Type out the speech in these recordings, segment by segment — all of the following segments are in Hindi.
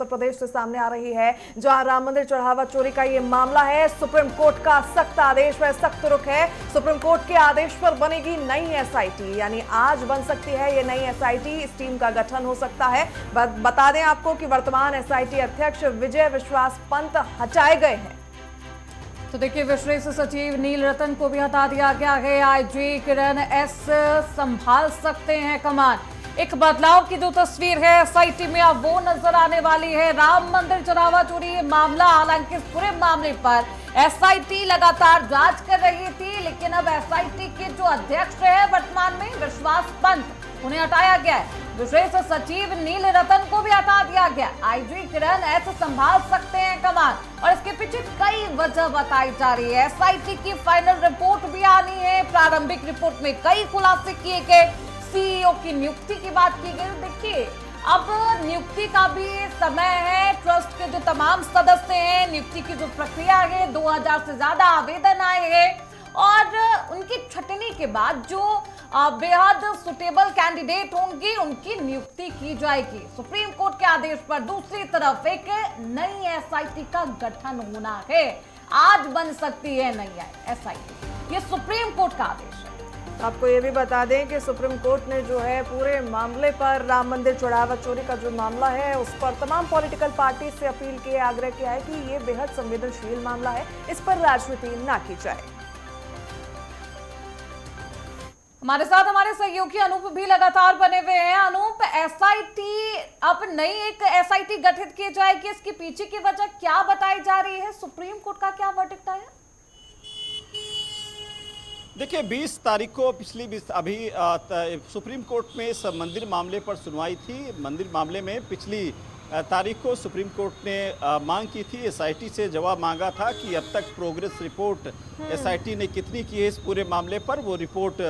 उत्तर प्रदेश से सामने आ रही है, जहां राम मंदिर चढ़ावा चोरी का ये मामला है। सुप्रीम कोर्ट का सख्त आदेश है, सख्त रुख है। सुप्रीम कोर्ट के आदेश पर बनेगी नई एसआईटी, यानी आज बन सकती है ये नई एसआईटी। इस टीम का गठन हो सकता है। बता दें आपको कि वर्तमान एसआईटी अध्यक्ष विजय विश्वास पंत हटाए गए हैं। तो देखिए, विशेष सचिव नील रतन को भी हटा दिया गया है। आईजी किरण एस संभाल सकते हैं कमान। एक बदलाव की जो तस्वीर है एसआईटी में अब वो नजर आने वाली है। राम मंदिर चढ़ावा चोरी मामला, हालांकि इस पूरे मामले पर एसआईटी लगातार जांच कर रही थी, लेकिन अब एसआईटी के जो अध्यक्ष है वर्तमान में विश्वास पंत, उन्हें हटाया गया है। विशेष सचिव नील रतन को भी हटा दिया गया। आईजी किरण एस संभाल सकते हैं कमान, और इसके पीछे कई वजह बताई जा रही है। एसआईटी की फाइनल रिपोर्ट भी आनी है। प्रारंभिक रिपोर्ट में कई खुलासे किए गए। सीईओ की नियुक्ति की बात की गई। देखिए, अब नियुक्ति का भी समय है। ट्रस्ट के जो तमाम सदस्य हैं, नियुक्ति की जो प्रक्रिया है, 2000 से ज्यादा आवेदन आए हैं, और उनकी छटनी के बाद जो बेहद सुटेबल कैंडिडेट होंगे उनकी नियुक्ति की जाएगी सुप्रीम कोर्ट के आदेश पर। दूसरी तरफ एक नई एसआईटी का गठन होना है। आज बन सकती है नई एसआईटी, ये सुप्रीम कोर्ट का आदेश है। आपको ये भी बता दें कि सुप्रीम कोर्ट ने जो है पूरे मामले पर, राम मंदिर चढ़ावा चोरी का जो मामला है उस पर तमाम पॉलिटिकल पार्टी से अपील की, आग्रह किया है कि ये बेहद संवेदनशील मामला है, इस पर राजनीति ना की जाए। हमारे साथ हमारे सहयोगी अनूप भी लगातार बने हुए हैं। अनूप, एसआईटी, अब नई एक एसआईटी गठित की जाएगी, इसके पीछे की वजह क्या बताई जा रही है? सुप्रीम कोर्ट का क्या वर्डिक्ट आया? देखिए, 20 तारीख को सुप्रीम कोर्ट में इस मंदिर मामले पर सुनवाई थी। मंदिर मामले में पिछली तारीख को सुप्रीम कोर्ट ने मांग की थी, एसआईटी से जवाब मांगा था कि अब तक प्रोग्रेस रिपोर्ट एसआईटी ने कितनी की है इस पूरे मामले पर, वो रिपोर्ट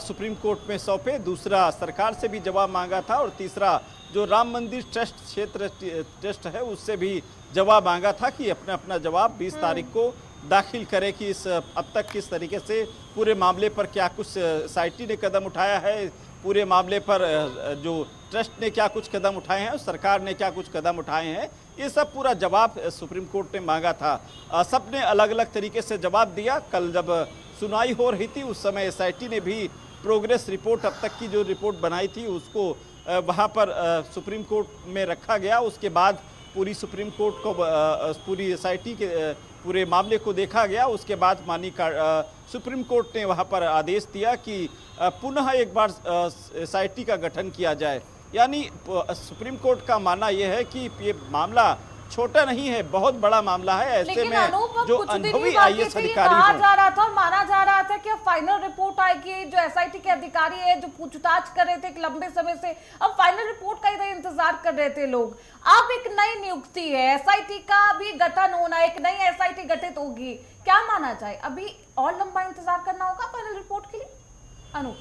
सुप्रीम कोर्ट में सौंपे। दूसरा, सरकार से भी जवाब मांगा था, और तीसरा, जो राम मंदिर ट्रस्ट है उससे भी जवाब मांगा था कि अपना अपना जवाब 20 तारीख को दाखिल करे कि इस अब तक किस तरीके से पूरे मामले पर क्या कुछ एसआईटी ने कदम उठाया है, पूरे मामले पर जो ट्रस्ट ने क्या कुछ कदम उठाए हैं और सरकार ने क्या कुछ कदम उठाए हैं, ये सब पूरा जवाब सुप्रीम कोर्ट ने मांगा था। सब ने अलग अलग तरीके से जवाब दिया। कल जब सुनवाई हो रही थी उस समय एसआईटी ने भी प्रोग्रेस रिपोर्ट, अब तक की जो रिपोर्ट बनाई थी उसको वहाँ पर सुप्रीम कोर्ट में रखा गया। उसके बाद पूरी सुप्रीम कोर्ट को पूरी एसआईटी के पूरे मामले को देखा गया। उसके बाद सुप्रीम कोर्ट ने वहाँ पर आदेश दिया कि पुनः एक बार एसआईटी का गठन किया जाए। यानी सुप्रीम कोर्ट का मानना यह है कि ये मामला छोटा नहीं है, बहुत बड़ा मामला है। ऐसे में जो अनुभवी आईएएस अधिकारी कहा जा रहा था और माना जा रहा था कि फाइनल रिपोर्ट आएगी। जो एसआईटी के अधिकारी है जो पूछताछ कर रहे थे एक लंबे समय से, अब फाइनल रिपोर्ट का इधर इंतजार कर रहे थे लोग। अब एक नई नियुक्ति है, एसआईटी का भी गठन होना, एक नई एसआईटी गठित होगी। क्या माना जाए, अभी और लंबा इंतजार करना होगा फाइनल रिपोर्ट के लिए? अनु,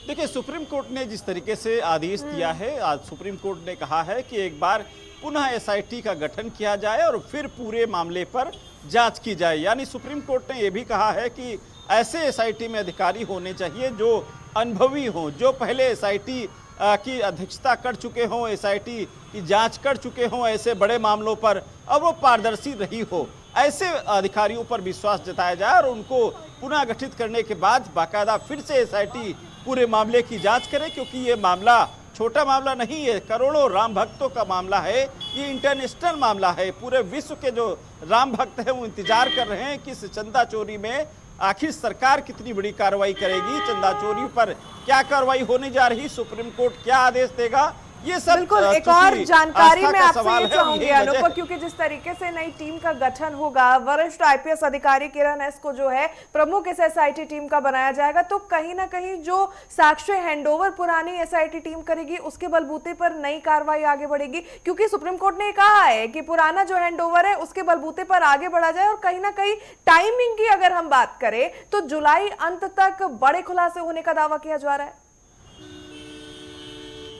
देखिए, सुप्रीम कोर्ट ने जिस तरीके से आदेश दिया है, आज सुप्रीम कोर्ट ने कहा है कि एक बार पुनः एसआईटी का गठन किया जाए और फिर पूरे मामले पर जांच की जाए। यानी सुप्रीम कोर्ट ने यह भी कहा है कि ऐसे एसआईटी में अधिकारी होने चाहिए जो अनुभवी हों, जो पहले एसआईटी की अध्यक्षता कर चुके हों, एसआईटी की जांच कर चुके हों ऐसे बड़े मामलों पर, और वो पारदर्शी रही हो। ऐसे अधिकारियों पर विश्वास जताया जाए और उनको पुनः गठित करने के बाद बाकायदा फिर से एसआईटी पूरे मामले की जांच करे, क्योंकि ये मामला छोटा मामला नहीं है, करोड़ों राम भक्तों का मामला है, ये इंटरनेशनल मामला है। पूरे विश्व के जो राम भक्त हैं वो इंतजार कर रहे हैं कि इस चंदा चोरी में आखिर सरकार कितनी बड़ी कार्रवाई करेगी, चंदा चोरी पर क्या कार्रवाई होने जा रही, सुप्रीम कोर्ट क्या आदेश देगा, ये सब बिल्कुल। एक और जानकारी मैं आपसे ये चाहूंगी अनूप, क्योंकि जिस तरीके से नई टीम का गठन होगा, वरिष्ठ आईपीएस अधिकारी किरण एस को जो है प्रमुख इस एसआईटी टीम का बनाया जाएगा, तो कहीं ना कहीं जो साक्ष्य हैंडओवर पुरानी एसआईटी टीम करेगी उसके बलबूते पर नई कार्रवाई आगे बढ़ेगी। क्योंकि सुप्रीम कोर्ट ने कहा है कि पुराना जो हैंडओवर है उसके बलबूते पर आगे बढ़ा जाए, और कहीं ना कहीं टाइमिंग की अगर हम बात करें तो जुलाई अंत तक बड़े खुलासे होने का दावा किया जा रहा है।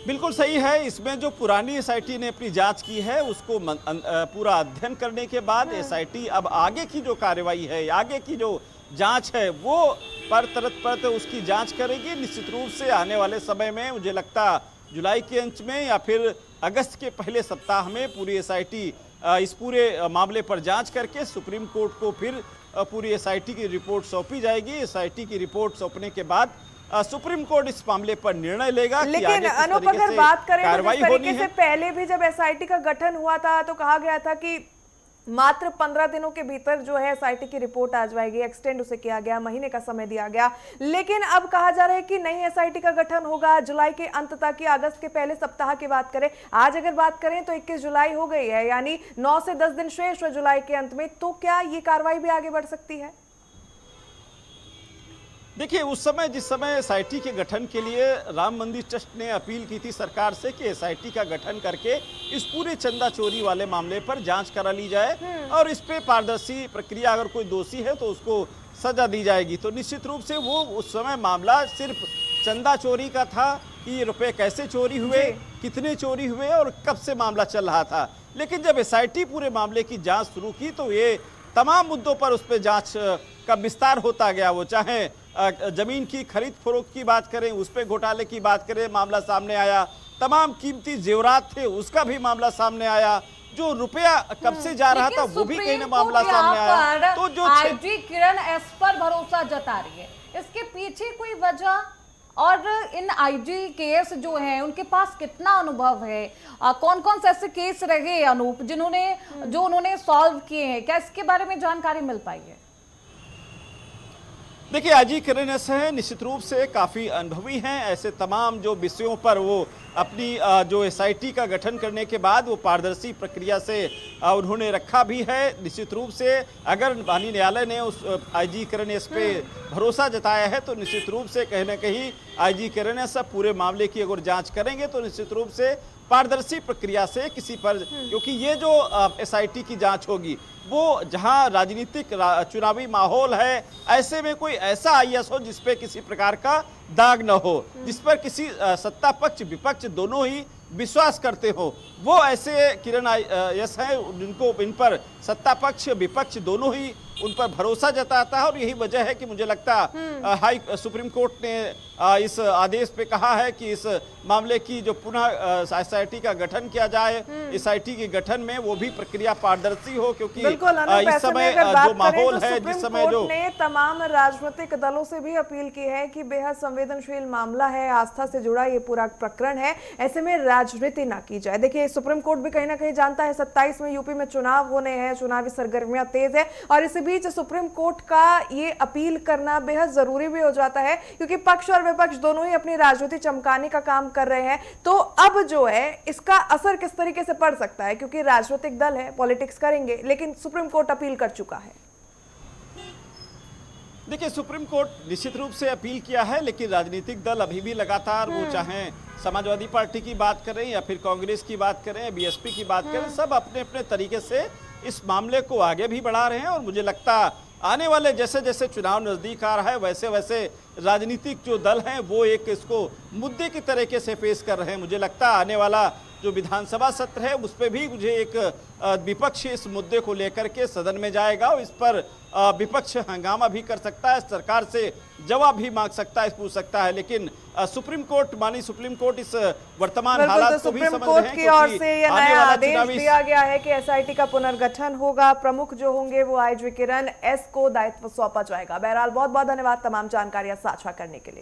बिल्कुल सही है। इसमें जो पुरानी एसआईटी ने अपनी जांच की है उसको पूरा अध्ययन करने के बाद एसआईटी अब आगे की जो कार्रवाई है, आगे की जो जांच है, वो परत उसकी जांच करेगी। निश्चित रूप से आने वाले समय में मुझे लगता जुलाई के अंत में या फिर अगस्त के पहले सप्ताह में पूरी एसआईटी इस पूरे मामले पर जांच करके सुप्रीम कोर्ट को फिर पूरी एसआईटी की रिपोर्ट सौंपी जाएगी। एसआईटी की रिपोर्ट सौंपने के बाद सुप्रीम कोर्ट इस मामले पर निर्णय लेगा। लेकिन अनूप अगर बात करें तो जिस तरीके से पहले भी जब एसआईटी का गठन हुआ था तो कहा गया था कि मात्र 15 दिनों के भीतर जो है एसआईटी की रिपोर्ट आ जाएगी, एक्सटेंड उसे किया गया, महीने का समय दिया गया। लेकिन अब कहा जा रहा है कि नई एसआईटी का गठन होगा जुलाई के अंत तक या अगस्त के पहले सप्ताह की बात करें। आज अगर बात करें तो 21 जुलाई हो गई है, यानी 9 से 10 दिन शेष है जुलाई के अंत में। तो क्या ये कार्रवाई भी आगे बढ़ सकती है? देखिए, उस समय जिस समय एसआईटी के गठन के लिए राम मंदिर ट्रस्ट ने अपील की थी सरकार से कि एसआईटी का गठन करके इस पूरे चंदा चोरी वाले मामले पर जांच करा ली जाए और इस पे पारदर्शी प्रक्रिया, अगर कोई दोषी है तो उसको सजा दी जाएगी। तो निश्चित रूप से वो उस समय मामला सिर्फ चंदा चोरी का था कि रुपए कैसे चोरी हुए, कितने चोरी हुए और कब से मामला चल रहा था। लेकिन जब एसआईटी पूरे मामले की जाँच शुरू की तो ये तमाम मुद्दों पर उस पर जाँच का विस्तार होता गया। वो चाहे जमीन की खरीद फरोख्त की बात करें, उस पे घोटाले की बात करें, मामला सामने आया। तमाम कीमती जेवरात थे, उसका भी मामला सामने आया। जो रुपया कब से जा रहा था वो भी कहीं ना मामला सामने आया। तो जो आईजी किरण एस पर भरोसा जता रही है, इसके पीछे कोई वजह? और इन आईजी केस जो हैं उनके पास कितना अनुभव है? कौन कौन से ऐसे केस रहे अनूप जो उन्होंने सॉल्व किए हैं? क्या इसके बारे में जानकारी मिल पाई है? देखिए, आईजी किरण एस हैं, निश्चित रूप से काफ़ी अनुभवी हैं। ऐसे तमाम जो विषयों पर वो अपनी जो एसआईटी का गठन करने के बाद वो पारदर्शी प्रक्रिया से उन्होंने रखा भी है। निश्चित रूप से अगर माननीय न्यायालय ने उस आईजी किरण एस पे भरोसा जताया है तो निश्चित रूप से कहीं ना कहीं आईजी किरण एस पूरे मामले की अगर जांच करेंगे तो निश्चित रूप से पारदर्शी प्रक्रिया से किसी पर, क्योंकि ये जो एसआईटी की जांच होगी वो जहां राजनीतिक चुनावी माहौल है, ऐसे में कोई ऐसा आईएएस हो जिस पे किसी प्रकार का दाग न हो, जिस पर किसी सत्ता पक्ष विपक्ष दोनों ही विश्वास करते हो, वो ऐसे किरण एस हैं जिनको इन पर सत्ता पक्ष विपक्ष दोनों ही उन पर भरोसा जताता है। और यही वजह है कि मुझे लगता सुप्रीम कोर्ट ने इस आदेश पे कहा है कि इस मामले की जो पुनः एसआईटी का गठन किया जाए, एसआईटी के गठन में वो भी प्रक्रिया पारदर्शी हो, क्योंकि इस समय जो माहौल है, जिस समय जो ने तमाम राजनीतिक दलों से भी अपील की है कि बेहद संवेदनशील मामला है, आस्था से जुड़ा ये पूरा प्रकरण है, ऐसे में राजनीति ना की जाए। देखिए, सुप्रीम कोर्ट भी कहीं ना कहीं जानता है 27 में यूपी में चुनाव होने हैं, चुनावी सरगर्मियां तेज है और इसी बीच सुप्रीम कोर्ट का ये अपील करना बेहद जरूरी भी हो जाता है, क्योंकि पक्ष और विपक्ष दोनों ही अपनी राजनीति चमकाने का काम कर रहे हैं। तो अब जो है इसका असर किस तरीके से पड़ सकता है, क्योंकि राजनीतिक दल है, पॉलिटिक्स करेंगे, लेकिन सुप्रीम कोर्ट अपील कर चुका है। देखिए, सुप्रीम कोर्ट निश्चित रूप से अपील किया है, लेकिन राजनीतिक दल अभी भी लगातार वो चाहे समाजवादी पार्टी की बात करें या फिर कांग्रेस की बात करें, बीएसपी की बात करें, सब अपने अपने तरीके से इस मामले को आगे भी बढ़ा रहे हैं। और मुझे लगता आने वाले जैसे जैसे चुनाव नजदीक आ रहा है वैसे वैसे राजनीतिक जो दल हैं वो एक इसको मुद्दे की तरीके से पेश कर रहे हैं। मुझे लगता आने वाला जो विधानसभा सत्र है उस पर भी मुझे एक विपक्ष इस मुद्दे को लेकर के सदन में जाएगा और इस पर विपक्ष हंगामा भी कर सकता है, सरकार से जवाब भी मांग सकता है, पूछ सकता है। लेकिन सुप्रीम कोर्ट इस वर्तमान हालात को भी समझ रहे हैं। सुप्रीम कोर्ट की ओर से यह नया आदेश दिया गया है कि एसआईटी का पुनर्गठन होगा, प्रमुख जो होंगे वो आईजी किरण एस को दायित्व सौंपा जाएगा। बहरहाल बहुत बहुत धन्यवाद तमाम जानकारियां साझा करने के लिए।